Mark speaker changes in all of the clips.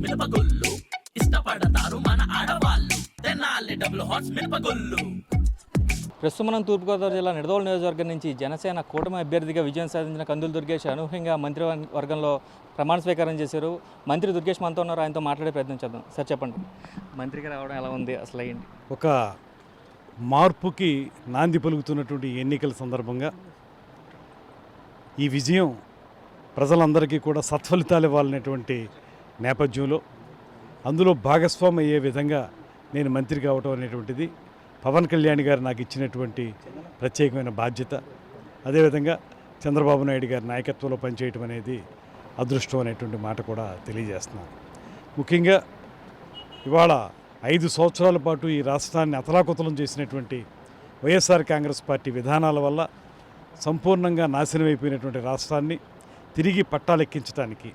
Speaker 1: మినపగుళ్ళు ఇష్టపడతారు మన ఆడవాళ్ళు తెనాలి డబుల్ హార్స్ మినపగుళ్ళు.
Speaker 2: ప్రస్తుతం మనం తూర్పుగోదావరి జిల్లా నిడదవోలు నియోజకవర్గం నుంచి జనసేన కూటమి అభ్యర్థిగా విజయం సాధించిన కందుల దుర్గేష్ అనూహ్యంగా మంత్రివర్గంలో ప్రమాణ స్వీకారం చేశారు. మంత్రి దుర్గేష్ మనతో ఉన్నారు, ఆయనతో మాట్లాడే ప్రయత్నం చేద్దాం. సార్ చెప్పండి, మంత్రిగా రావడం ఎలా ఉంది, అసలు ఏంటి?
Speaker 3: ఒక మార్పుకి నాంది పలుకుతున్నటువంటి ఎన్నికల సందర్భంగా ఈ విజయం ప్రజలందరికీ కూడా సత్ఫలితాలు ఇవ్వాలనేటువంటి నేపథ్యంలో అందులో భాగస్వామి అయ్యే విధంగా నేను మంత్రి కావటం అనేటువంటిది పవన్ కళ్యాణ్ గారు నాకు ఇచ్చినటువంటి ప్రత్యేకమైన బాధ్యత. అదేవిధంగా చంద్రబాబు నాయుడు గారి నాయకత్వంలో పనిచేయటం అనేది అదృష్టం అనేటువంటి మాట కూడా తెలియజేస్తున్నాను. ముఖ్యంగా ఇవాళ 5 సంవత్సరాల పాటు ఈ రాష్ట్రాన్ని అతలాకుతలం చేసినటువంటి వైఎస్ఆర్ కాంగ్రెస్ పార్టీ విధానాల వల్ల సంపూర్ణంగా నాశనమైపోయినటువంటి రాష్ట్రాన్ని తిరిగి పట్టాలెక్కించడానికి,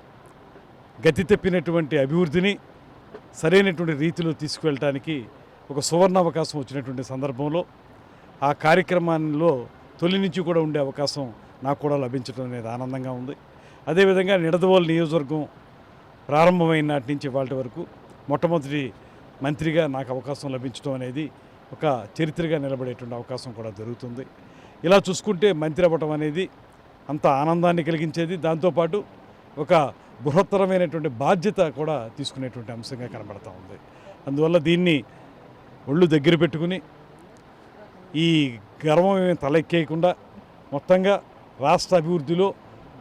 Speaker 3: గతి తప్పినటువంటి అభివృద్ధిని సరైనటువంటి రీతిలో తీసుకువెళ్ళటానికి ఒక సువర్ణ అవకాశం వచ్చినటువంటి సందర్భంలో ఆ కార్యక్రమాల్లో తొలి నుంచి కూడా ఉండే అవకాశం నాకు కూడా లభించడం అనేది ఆనందంగా ఉంది. అదేవిధంగా నిడదవోలు నియోజకవర్గం ప్రారంభమైన నాటి నుంచి ఇవాళ వరకు మొట్టమొదటి మంత్రిగా నాకు అవకాశం లభించడం అనేది ఒక చరిత్రగా నిలబడేటువంటి అవకాశం కూడా జరుగుతుంది. ఇలా చూసుకుంటే మంత్రి అవ్వటం అనేది అంత ఆనందాన్ని కలిగించేది, దాంతోపాటు ఒక బృహత్తరమైనటువంటి బాధ్యత కూడా తీసుకునేటువంటి అంశంగా కనబడతా ఉంది. అందువల్ల దీన్ని ఒళ్ళు దగ్గర పెట్టుకుని ఈ గర్వం ఏమి తలెక్కేయకుండా మొత్తంగా రాష్ట్ర అభివృద్ధిలో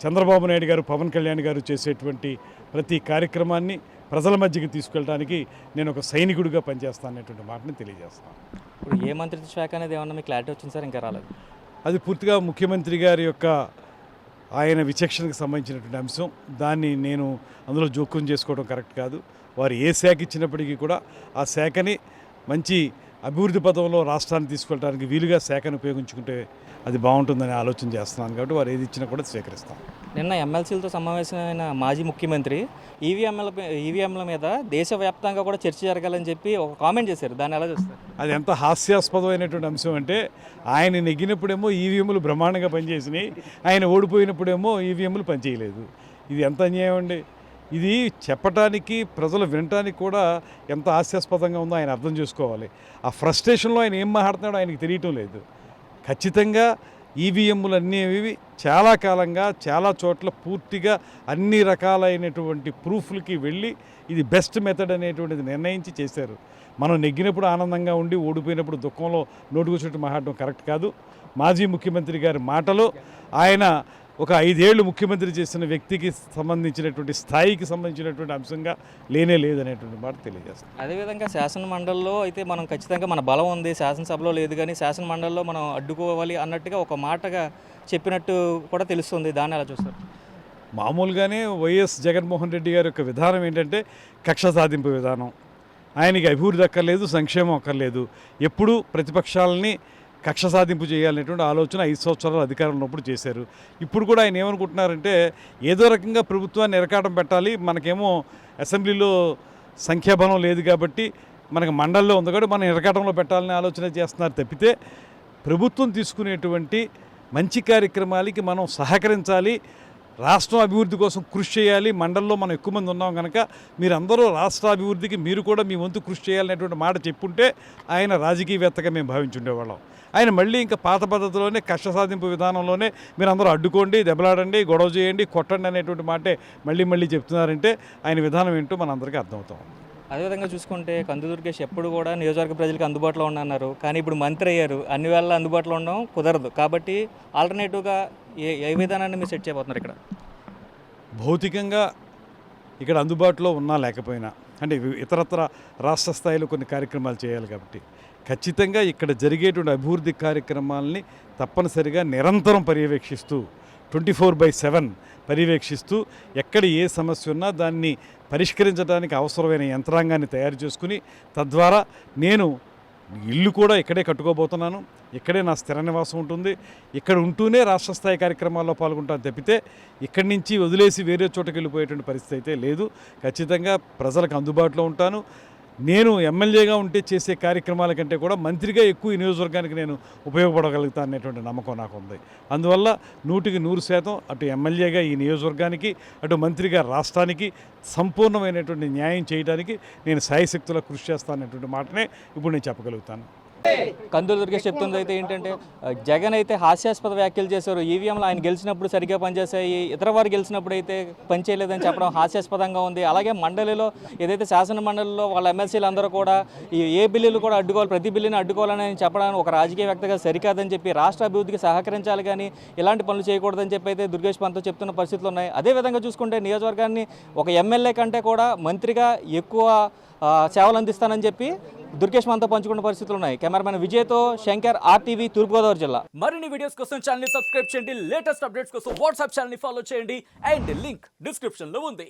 Speaker 3: చంద్రబాబు నాయుడు గారు, పవన్ కళ్యాణ్ గారు చేసేటువంటి ప్రతి కార్యక్రమాన్ని ప్రజల మధ్యకి తీసుకెళ్ళడానికి నేను ఒక సైనికుడిగా పనిచేస్తాననేటువంటి మాటని తెలియజేస్తాను.
Speaker 2: ఇప్పుడు ఏ మంత్రిత్వ శాఖ అనేది ఏమన్నా మీకు క్లారిటీ వచ్చింది సార్? ఇంకా రాలేదు.
Speaker 3: అది పూర్తిగా ముఖ్యమంత్రి గారి యొక్క ఆయన విచక్షణకు సంబంధించినటువంటి అంశం. దాన్ని నేను అందులో జోక్యం చేసుకోవడం కరెక్ట్ కాదు. వారు ఏ శాఖ ఇచ్చినప్పటికీ కూడా ఆ శాఖని మంచి అభివృద్ధి పథంలో రాష్ట్రాన్ని తీసుకెళ్ళడానికి వీలుగా శాఖను ఉపయోగించుకుంటే అది బాగుంటుందని ఆలోచన చేస్తున్నాను. కాబట్టి వారు ఏది ఇచ్చినా కూడా స్వీకరిస్తాం.
Speaker 2: నిన్న ఎమ్మెల్సీలతో సమావేశమైన మాజీ ముఖ్యమంత్రి ఈవీఎంల మీద దేశవ్యాప్తంగా కూడా చర్చ జరగాలని చెప్పి ఒక కామెంట్ చేశారు. దాన్ని ఎలా చూస్తారు? అది
Speaker 3: ఎంత హాస్యాస్పదమైనటువంటి అంశం అంటే, ఆయన నెగ్గినప్పుడేమో ఈవీఎంలు బ్రహ్మాండంగా పనిచేసినాయి, ఆయన ఓడిపోయినప్పుడేమో ఈవీఎంలు పనిచేయలేదు. ఇది ఎంత అన్యాయం అండి! ఇది చెప్పటానికి, ప్రజలు వినటానికి కూడా ఎంత హాస్యాస్పదంగా ఉందో ఆయన అర్థం చేసుకోవాలి. ఆ ఫ్రస్ట్రేషన్లో ఆయన ఏం మాట్లాడుతున్నాడో ఆయనకి తెలియటం లేదు. ఖచ్చితంగా ఈవీఎంలు అనేవి చాలా కాలంగా చాలా చోట్ల పూర్తిగా అన్ని రకాలైనటువంటి ప్రూఫ్లకి వెళ్ళి ఇది బెస్ట్ మెథడ్ అనేటువంటిది నిర్ణయించి చేశారు. మనం నెగ్గినప్పుడు ఆనందంగా ఉండి ఓడిపోయినప్పుడు దుఃఖంలో నోటుకొచ్చినట్టు మాట్లాడడం కరెక్ట్ కాదు. మాజీ ముఖ్యమంత్రి గారి మాటలో ఆయన ఒక 5 ఏళ్ళు ముఖ్యమంత్రి చేసిన వ్యక్తికి సంబంధించినటువంటి స్థాయికి సంబంధించినటువంటి అంశంగా లేనే లేదనేటువంటి మాట తెలియజేస్తాం.
Speaker 2: అదేవిధంగా శాసన మండలిలో అయితే మనం ఖచ్చితంగా మన బలం ఉంది, శాసనసభలో లేదు, కానీ శాసన మండలిలో మనం అడ్డుకోవాలి అన్నట్టుగా ఒక మాటగా చెప్పినట్టు కూడా తెలుస్తుంది. దాన్ని ఎలా చూస్తారు?
Speaker 3: మామూలుగానే వైఎస్ జగన్మోహన్ రెడ్డి గారి యొక్క విధానం ఏంటంటే కక్ష సాధింపు విధానం. ఆయనకి అభివృద్ధి అక్కర్లేదు, సంక్షేమం అక్కర్లేదు. ఎప్పుడూ ప్రతిపక్షాలని కక్ష సాధింపు చేయాలనేటువంటి ఆలోచన 5 సంవత్సరాలు అధికారంలో ఉన్నప్పుడు చేశారు. ఇప్పుడు కూడా ఆయన ఏమనుకుంటున్నారంటే ఏదో రకంగా ప్రభుత్వాన్ని ఎరకాటం పెట్టాలి, మనకేమో అసెంబ్లీలో సంఖ్యాబలం లేదు కాబట్టి మనకు మండలిలో ఉంది కాబట్టి మనం ఎరకాటంలో పెట్టాలని ఆలోచన చేస్తున్నారు తప్పితే, ప్రభుత్వం తీసుకునేటువంటి మంచి కార్యక్రమాలకి మనం సహకరించాలి, రాష్ట్రం అభివృద్ధి కోసం కృషి చేయాలి, మండలంలో మనం ఎక్కువ మంది ఉన్నాం కనుక మీరందరూ రాష్ట్ర అభివృద్ధికి మీరు కూడా మీ వంతు కృషి చేయాలనేటువంటి మాట చెప్పుంటే ఆయన రాజకీయవేత్తగా మేము భావించుండేవాళ్ళం. ఆయన మళ్ళీ ఇంకా పాత పద్ధతిలోనే కష్ట సాధింపు విధానంలోనే మీరందరూ అడ్డుకోండి, దెబ్బలాడండి, గొడవ చేయండి, కొట్టండి అనేటువంటి మాటే మళ్ళీ చెప్తున్నారంటే ఆయన విధానం ఏంటో మనందరికీ అర్థమవుతాం.
Speaker 2: అదేవిధంగా చూసుకుంటే కందుల దుర్గేష్ ఎప్పుడు కూడా నియోజకవర్గ ప్రజలకు అందుబాటులో ఉన్నారు, కానీ ఇప్పుడు మంత్రి అయ్యారు, అన్ని వేళ అందుబాటులో ఉండడం కుదరదు. కాబట్టి ఆల్టర్నేటివ్గా ఏ విధానాన్ని మీరు సెట్ చేయబోతున్నారు? ఇక్కడ
Speaker 3: భౌతికంగా ఇక్కడ అందుబాటులో ఉన్నా లేకపోయినా, అంటే ఇతరత్ర రాష్ట్ర స్థాయిలో కొన్ని కార్యక్రమాలు చేయాలి కాబట్టి ఖచ్చితంగా ఇక్కడ జరిగేటువంటి అభివృద్ధి కార్యక్రమాలని తప్పనిసరిగా నిరంతరం పర్యవేక్షిస్తూ 24/7 పర్యవేక్షిస్తూ ఎక్కడ ఏ సమస్య ఉన్నా దాన్ని పరిష్కరించడానికి అవసరమైన యంత్రాంగాన్ని తయారు చేసుకుని, తద్వారా నేను ఇల్లు కూడా ఇక్కడే కట్టుకోబోతున్నాను, ఇక్కడే నా స్థిర నివాసం ఉంటుంది, ఇక్కడ ఉంటూనే రాష్ట్ర స్థాయి కార్యక్రమాల్లో పాల్గొంటాను తప్పితే ఇక్కడి నుంచి వదిలేసి వేరే చోటకి వెళ్ళిపోయేటువంటి పరిస్థితి అయితే లేదు. ఖచ్చితంగా ప్రజలకు అందుబాటులో ఉంటాను. నేను ఎమ్మెల్యేగా ఉంటే చేసే కార్యక్రమాల కంటే కూడా మంత్రిగా ఎక్కువ ఈ నియోజకవర్గానికి నేను ఉపయోగపడగలుగుతాను అనేటువంటి నమ్మకం నాకు ఉంది. అందువల్ల 100% అటు ఎమ్మెల్యేగా ఈ నియోజకవర్గానికి, అటు మంత్రిగా రాష్ట్రానికి సంపూర్ణమైనటువంటి న్యాయం చేయడానికి నేను శాయశక్తులా కృషి చేస్తాననేటువంటి మాటనే ఇప్పుడు నేను చెప్పగలుగుతాను.
Speaker 2: కందుల దుర్గేష్ చెప్తుంది అయితే ఏంటంటే జగన్ అయితే హాస్యాస్పద వ్యాఖ్యలు చేశారు. ఈవీఎంలు ఆయన గెలిచినప్పుడు సరిగ్గా పనిచేశాయి, ఇతర వారు గెలిచినప్పుడు అయితే పనిచేయలేదని చెప్పడం హాస్యాస్పదంగా ఉంది. అలాగే మండలిలో ఏదైతే శాసన మండలిలో వాళ్ళ ఎమ్మెల్సీలు అందరూ కూడా ఏ బిల్లులు కూడా అడ్డుకోవాలి, ప్రతి బిల్లుని అడ్డుకోవాలని చెప్పడానికి ఒక రాజకీయవేత్తగా సరికాదని చెప్పి రాష్ట్ర అభివృద్ధికి సహకరించాలి కానీ ఇలాంటి పనులు చేయకూడదని చెప్పి అయితే దుర్గేష్ పంతో చెప్తున్న పరిస్థితులు ఉన్నాయి. అదేవిధంగా చూసుకుంటే నియోజకవర్గాన్ని ఒక ఎమ్మెల్యే కంటే కూడా మంత్రిగా ఎక్కువ సేవలు అందిస్తానని చెప్పి దుర్గేష్ మనతో పంచుకున్న పరిస్థితులు ఉన్నాయి. కెమెరామెన్ విజయ్తో శంకర్, RTV, తూర్పుగోదావరి జిల్లా.
Speaker 1: మరిన్ని వీడియోస్ కోసం ఛానల్ ని సబ్స్క్రైబ్ చేయండి, లేటెస్ట్ అప్డేట్స్ కోసం వాట్సాప్ ఛానల్ ని ఫాలో చేయండి అండ్ లింక్ డిస్క్రిప్షన్ లో ఉంది.